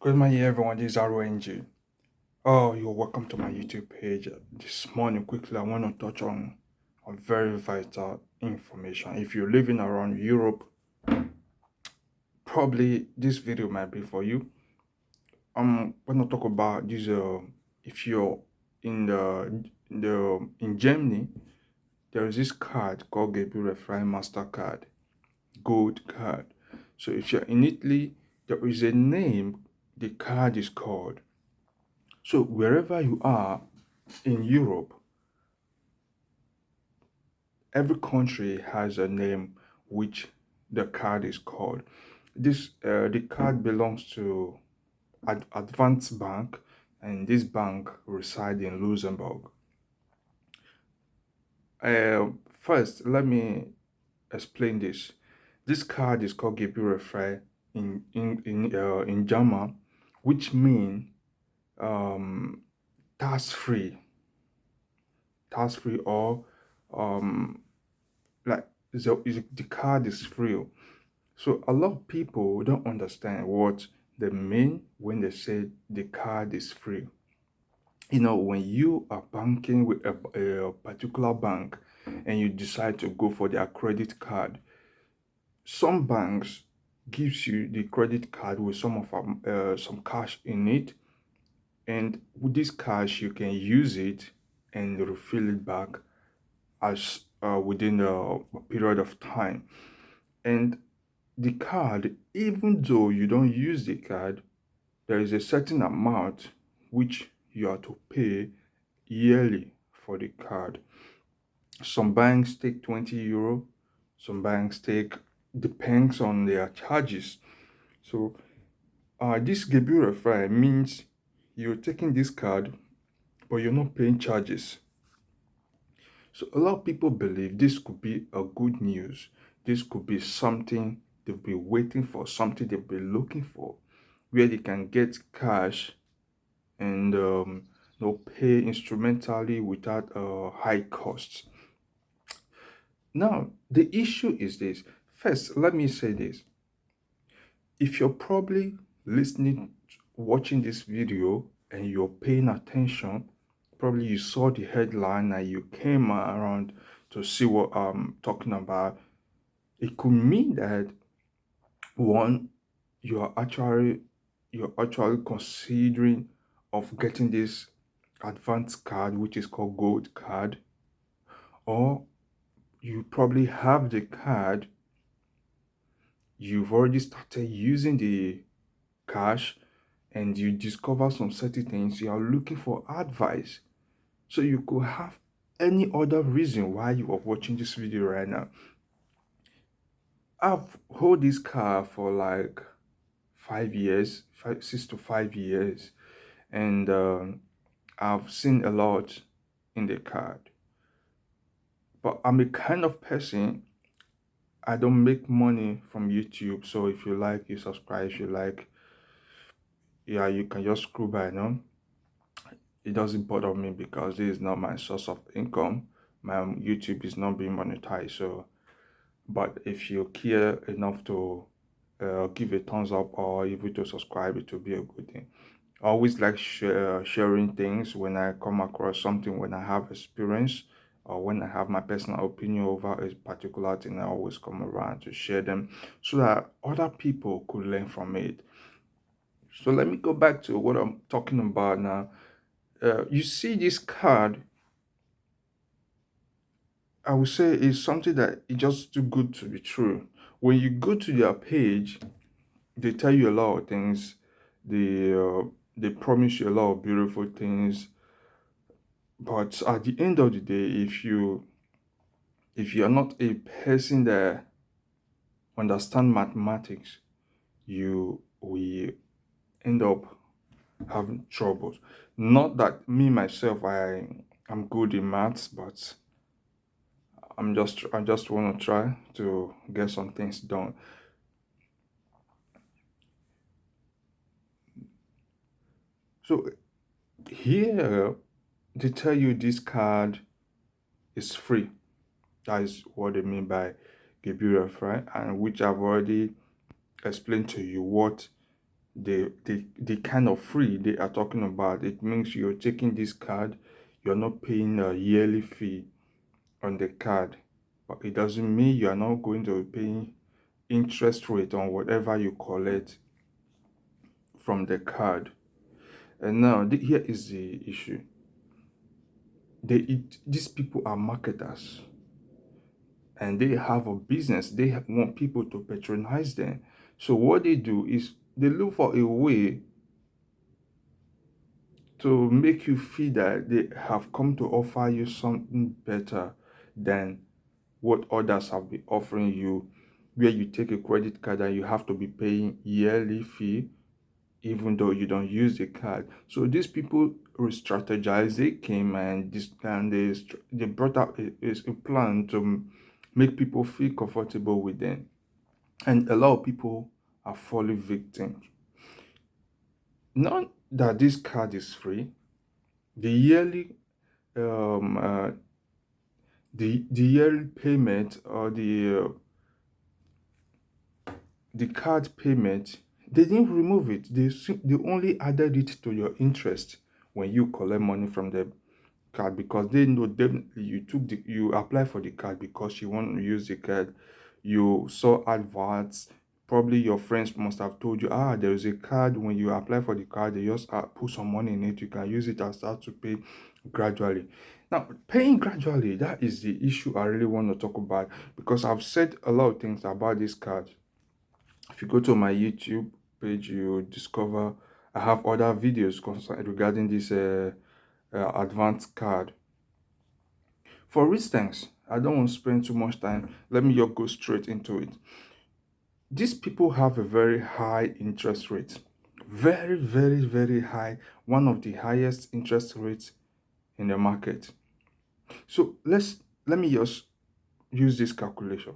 Good morning, everyone. This is RONG. Oh, you're welcome to my YouTube page. This morning, quickly, I want to touch on a very vital information. If you're living around Europe, probably this video might be for you. I'm going to talk about this. If you're in Germany, there is this card called Gabriel Fry Mastercard Gold Card. So if you're in Italy, there is a name the card is called. So wherever you are in Europe, every country has a name which the card is called. The card belongs to Advanza Bank, and this bank resides in Luxembourg. First, let me explain this. This card is called Gebührenfrei in German, which means um, tax free, or um, like the card is free. So a lot of people don't understand what they mean when they say the card is free. When you are banking with a particular bank and you decide to go for their credit card, some banks gives you the credit card with some cash in it, and with this cash you can use it and refill it back as within a period of time. And the card, even though you don't use the card, there is a certain amount which you are to pay yearly for the card. Some banks take 20 euro, some banks take, depends on their charges. So this Gebührenfrei means you're taking this card, but you're not paying charges. So a lot of people believe this could be a good news. This could be something they've been waiting for, something they've been looking for, where they can get cash and pay instrumentally without high costs. Now, the issue is this. First, let me say this. If you're probably listening, watching this video, and you're paying attention, probably you saw the headline and you came around to see what I'm talking about. It could mean that one, you're actually considering of getting this advanced card, which is called gold card, or you probably have the card, you've already started using the cash, and you discover some certain things, you are looking for advice. So you could have any other reason why you are watching this video right now. I've hold this car for like 5 years, 6 to 5 years, and I've seen a lot in the card. But I'm a kind of person, I don't make money from YouTube. So if you like, you subscribe. If you like, yeah, you can just scroll by. No, it doesn't bother me because this is not my source of income. My YouTube is not being monetized. So, but if you care enough to give a thumbs up or even to subscribe, it will be a good thing. I always like sharing things when I come across something, when I have experience, or when I have my personal opinion over a particular thing. I always come around to share them so that other people could learn from it. So let me go back to what I'm talking about now. You see this card, I would say is something that is just too good to be true. When you go to their page, they tell you a lot of things. They promise you a lot of beautiful things. But at the end of the day, if you are not a person that understand mathematics, you will end up having troubles. Not that me myself I'm good in maths, but I just want to try to get some things done. So here they tell you this card is free. That is what they mean by Gebührenfrei, and which I've already explained to you what the kind of free they are talking about. It means you're taking this card, you're not paying a yearly fee on the card, but it doesn't mean you are not going to be paying interest rate on whatever you collect from the card. And now here is the issue. These people are marketers and they have a business. They want people to patronize them. So what they do is they look for a way to make you feel that they have come to offer you something better than what others have been offering you, where you take a credit card and you have to be paying yearly fee even though you don't use the card. So these people re-strategized. They came and they brought up a plan to make people feel comfortable with them, and a lot of people are falling victims. Not that this card is free. The yearly um uh, the yearly payment, or the card payment, they didn't remove it. They only added it to your interest when you collect money from the card, because they know definitely you apply for the card because you want to use the card. You saw adverts. Probably your friends must have told you, there is a card. When you apply for the card, they just put some money in it. You can use it and start to pay gradually. Now, paying gradually, that is the issue I really want to talk about, because I've said a lot of things about this card. If you go to my YouTube page, you discover I have other videos regarding this advanced card. For instance, I don't want to spend too much time. Let me just go straight into it. These people have a very high interest rate. Very, very, very high. One of the highest interest rates in the market. So let me just use this calculation.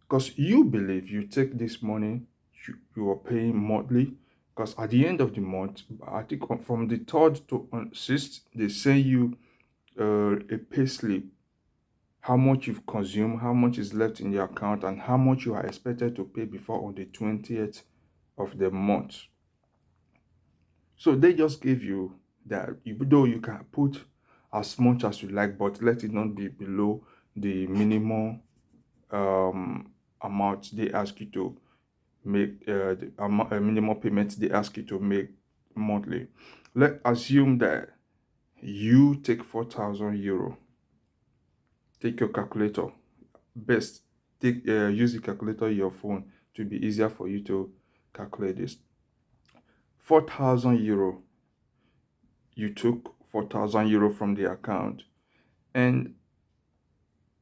Because you believe you take this money, you are paying monthly. Because at the end of the month, I think from the 3rd to 6th, they send you a pay slip, how much you've consumed, how much is left in your account, and how much you are expected to pay before on the 20th of the month. So they just give you that, even though you can put as much as you like, but let it not be below the minimum amount they ask you to make, the minimum payment they ask you to make monthly. Let's assume that you take 4,000 euro. Take your calculator. Best use the calculator on your phone to be easier for you to calculate this. 4,000 euro. You took 4,000 euro from the account, and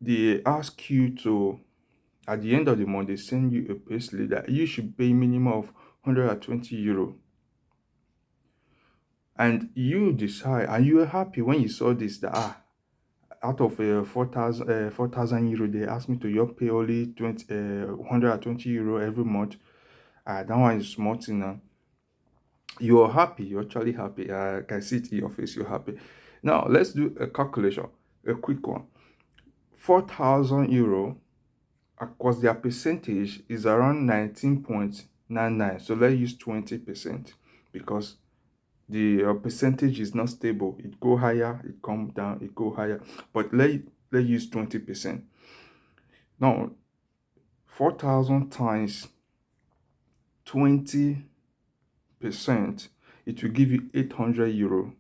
they ask you to, at the end of the month, they send you a payslip that you should pay minimum of 120 euro. And you decide, and you are happy when you saw this, that out of 4,000 euro, they asked me to just pay only 120 euro every month. That one is small thing now. You are happy. You're actually happy. I can see it in your face. You're happy. Now let's do a calculation, a quick one. 4,000 euro, because their percentage is around 19.99. So let's use 20%, because the percentage is not stable. It go higher, it come down, it go higher. But let's use 20%. Now, 4,000 times 20%, it will give you 800 euro.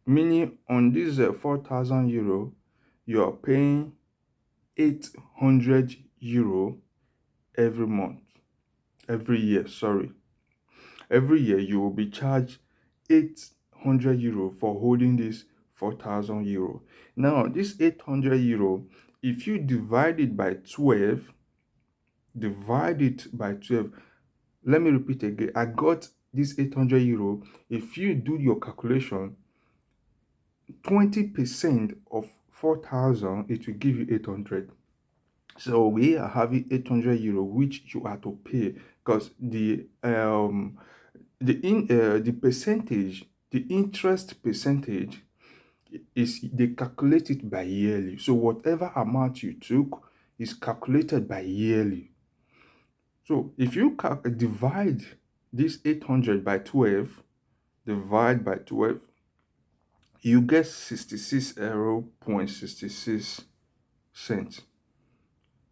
Meaning on this 4,000 euro, you are paying 800 euro every month, every year. Sorry, every year you will be charged 800 euro for holding this 4,000 euro. Now, this 800 euro, if you divide it by 12, let me repeat again. I got this 800 euro. If you do your calculation, 20% of 4,000, it will give you 800. So we are having 800 euro, which you are to pay, because the percentage, the interest percentage, is they calculate it by yearly. So whatever amount you took is calculated by yearly. So if you divide this 800 by 12, divide by 12, you get 66.66 cents.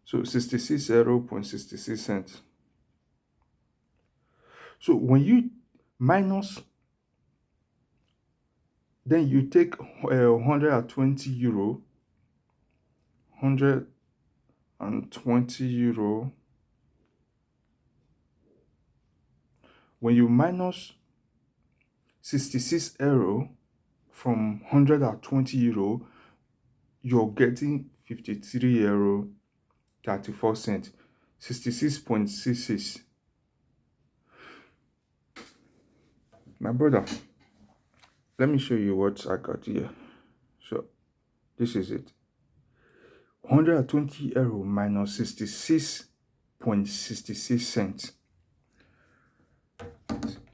So 66.66 cents. So when you minus, then you take 120 euro, 120 euro. When you minus 66 euro from 120 euro, you're getting 53 euro 34 cents, 66.66. My brother, let me show you what I got here. So this is it. 120 euro minus 66.66 cents.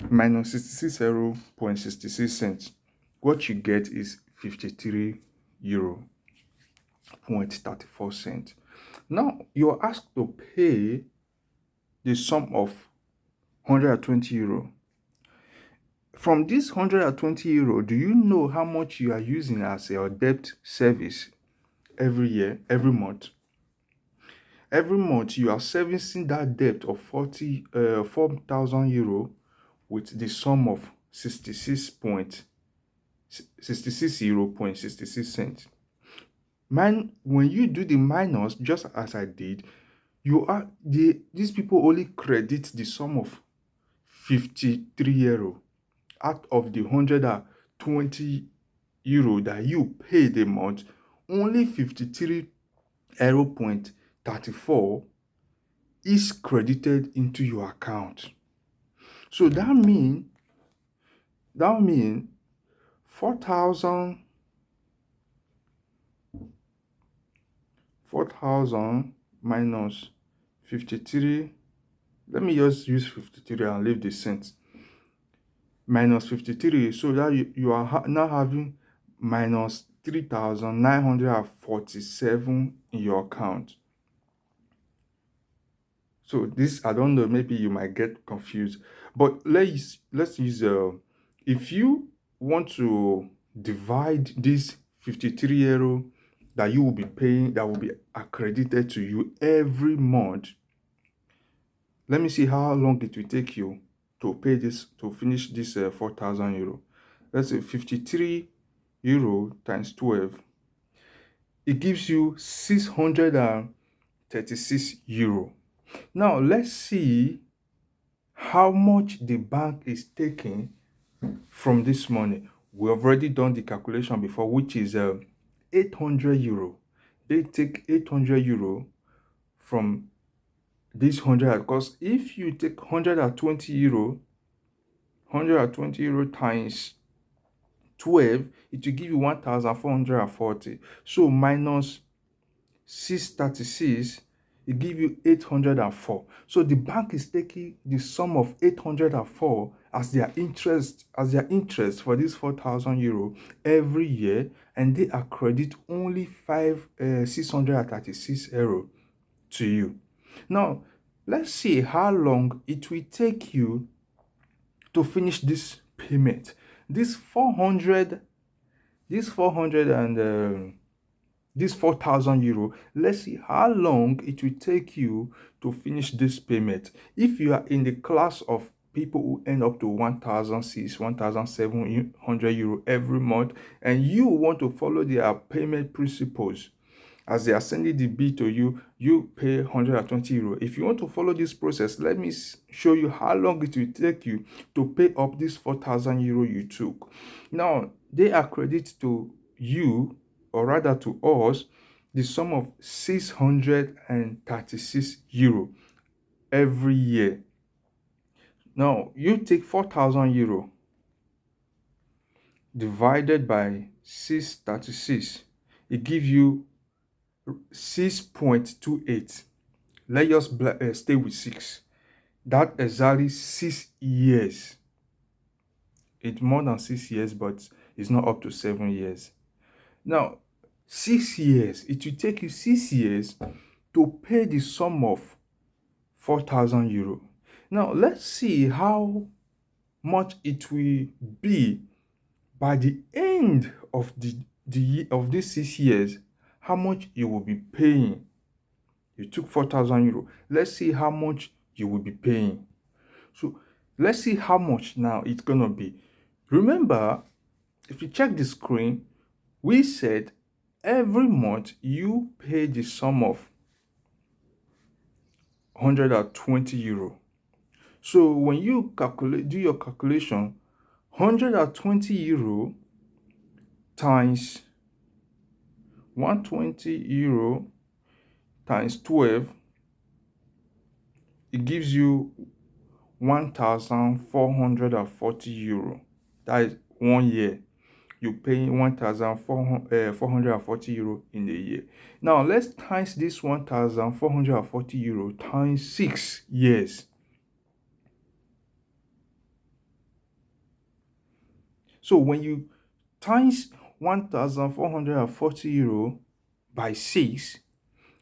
Minus 66 euro 0.66 cents. What you get is 53 euro 0.34 cents. Now you're asked to pay the sum of 120 euro. From this 120 euro, do you know how much you are using as your debt service every year, every month? Every month you are servicing that debt of 4,000 euro with the sum of 66 euro 0.66 cents. Man, when you do the minus, just as I did, these people only credit the sum of 53 euro out of the 120 euro that you pay the month. Only 53 euro 0.34 is credited into your account. So that mean 4,000 minus 53. Let me just use 53 and leave the cents. Minus 53, so that you are now having minus 3,947 in your account. So this, I don't know, maybe you might get confused, but let's use if you want to divide this 53 euro that you will be paying, that will be accredited to you every month. Let me see how long it will take you to pay this, to finish this 4,000 euro. Let's say 53 euro times 12. It gives you 636 euro. Now let's see how much the bank is taking from this money. We have already done the calculation before, which is 800 euro. They take 800 euro from this 100, because if you take 120 euro times 12, it will give you 1,440. So minus 636, it give you 804. So the bank is taking the sum of 804 as their interest for this 4,000 euro every year, and they accredit only 636 euro to you. Now let's see how long it will take you to finish this payment. This 4,000 euro, let's see how long it will take you to finish this payment. If you are in the class of people who earn up to 1,700 euro every month, and you want to follow their payment principles, as they are sending the bill to you, you pay 120 euro. If you want to follow this process, let me show you how long it will take you to pay up this 4,000 euro you took. Now, they accredit to you, or rather to us, the sum of 636 euro every year. Now, you take 4,000 euro divided by 636, it gives you 6.28. Let us stay with 6. That exactly 6 years. It's more than 6 years, but it's not up to 7 years. Now, 6 years. It will take you 6 years to pay the sum of 4,000 euro. Now let's see how much it will be by the end of of these 6 years. How much you will be paying. You took 4,000 euro. Let's see how much you will be paying. So let's see how much now it's gonna be. Remember, if you check the screen, we said every month you pay the sum of 120 euro. So when you do your calculation, 120 euro times 120 euro times 12, it gives you 1,440 euro. That is 1 year. You pay 1,440 euro in a year. Now let's times this 1,440 euro times 6 years. So when you times 1,440 euro by 6,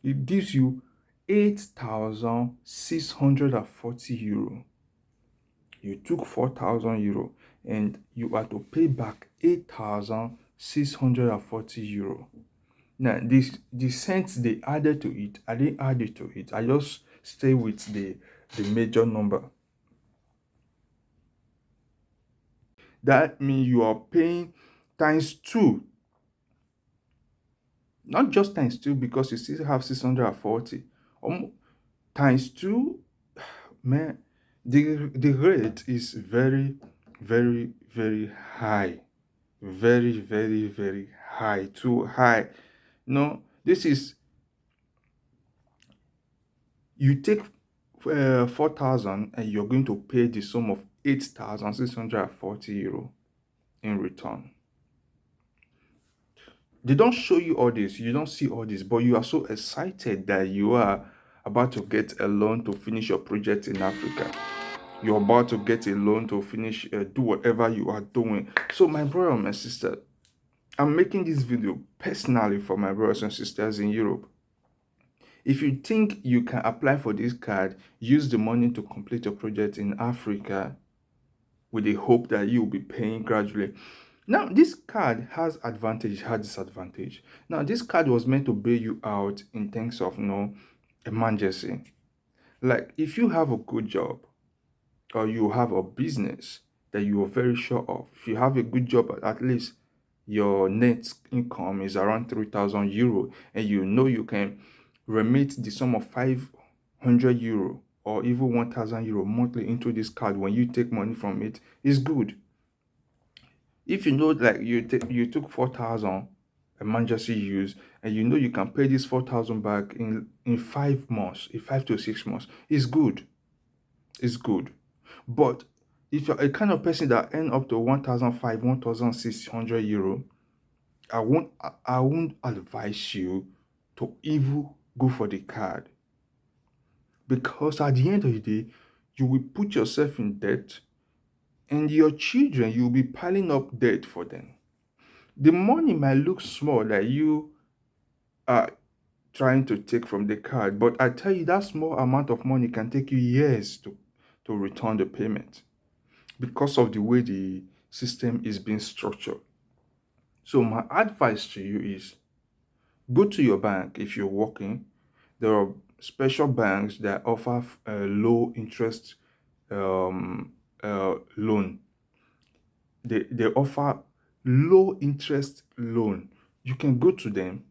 it gives you 8,640 euro. You took 4,000 euro and you are to pay back 8,640 euro. Now, the cents they added to it, I didn't add it to it. I just stay with the major number. That means you are paying times 2. Not just times 2 because you still have 640. Times 2, man, the rate is very, very, very high. Very, very, very high. Too high. No, this is, you take 4,000 and you're going to pay the sum of 8,640 euro in return. They don't show you all this, you don't see all this, but you are so excited that you are about to get a loan to finish your project in Africa. You're about to get a loan to finish, do whatever you are doing. So my brother and my sister, I'm making this video personally for my brothers and sisters in Europe. If you think you can apply for this card, use the money to complete your project in Africa with the hope that you will be paying gradually. Now, this card has advantage, has disadvantage. Now, this card was meant to bail you out in terms of, emergency. Like, if you have a good job or you have a business that you are very sure of, if you have a good job, at least your net income is around 3,000 euro, and you know you can remit the sum of 500 euro or even 1,000 euro monthly into this card when you take money from it, is good. If you know, like, you took 4,000 emergency use, and you know you can pay this 4,000 back in 5 months, in 5 to 6 months, it's good. It's good. But if you're a kind of person that earn up to 1,500, 1,600 euro, I won't advise you to even go for the card, because at the end of the day, you will put yourself in debt, and your children, you'll be piling up debt for them. The money might look small that you are trying to take from the card, but I tell you, that small amount of money can take you years to return the payment because of the way the system is being structured. So my advice to you is, go to your bank if you're working. There are special banks that offer low interest loan. They offer low interest loan. You can go to them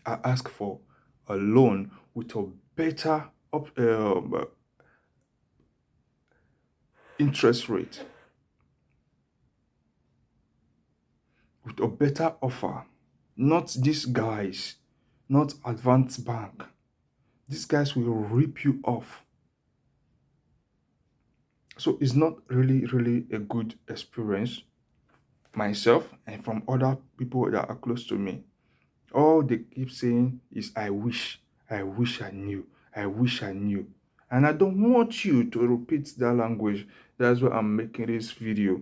and ask for a loan with a better interest rate, with a better offer. Not these guys, not Advanced Bank. These guys will rip you off. So it's not really, really a good experience, myself and from other people that are close to me. All they keep saying is, I wish I knew, I wish I knew. And I don't want you to repeat that language. That's why I'm making this video.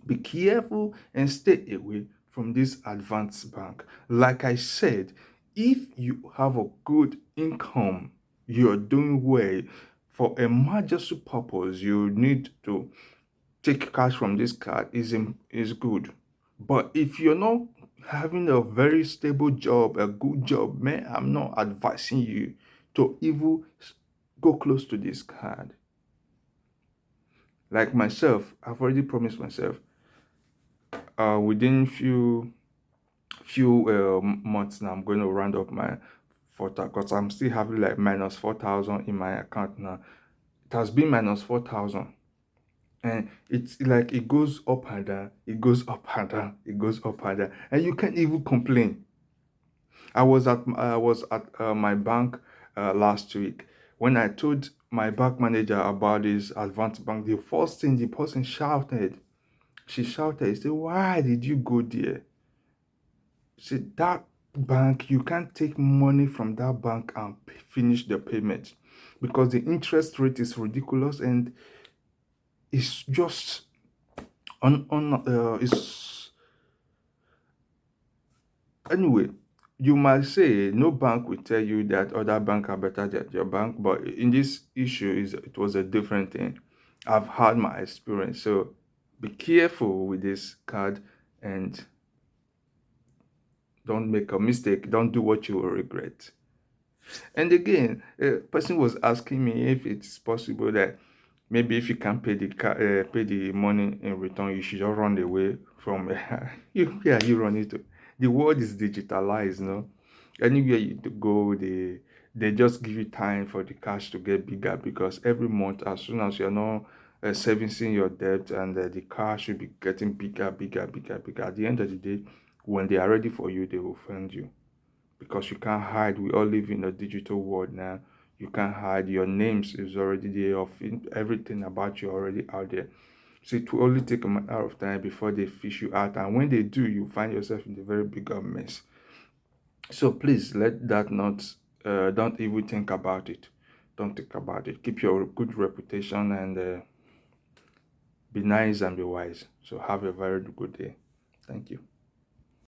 Be careful and stay away from this Advanced Bank. Like I said, if you have a good income, you're doing well for emergency purpose, you need to take cash from this card is good. But if you're not having a very stable job, a good job, man, I'm not advising you to even go close to this card. Like myself, I've already promised myself within few months now I'm going to round up my 4,000 because I'm still having like minus 4,000 in my account now. It has been minus 4,000, and it's like it goes up and down, it goes up and down, it goes up and down, and you can't even complain. I was at my bank last week. When I told my bank manager about this Advanza bank, the first thing the person shouted, she shouted, she said, "Why did you go there?" She said, "That bank, you can't take money from that bank and finish the payment because the interest rate is ridiculous and it's just on it's anyway." You might say no bank will tell you that other bank are better than your bank, but in this issue is it was a different thing. I've had my experience, so be careful with this card and don't make a mistake. Don't do what you will regret. And again, a person was asking me if it's possible that maybe if you can't pay the money in return, you should just run away from you. Yeah, you run it. The world is digitalized, no. Anywhere you go, they just give you time for the cash to get bigger because every month, as soon as you're not servicing your debt, and the cash should be getting bigger, bigger, bigger, bigger. At the end of the day, when they are ready for you, they will fund you because you can't hide. We all live in a digital world now. You can't hide. Your names is already there. Everything about you already out there. So it will only take a matter of time before they fish you out. And when they do, you find yourself in a very big mess. So please let that not, don't even think about it. Don't think about it. Keep your good reputation and be nice and be wise. So have a very good day. Thank you.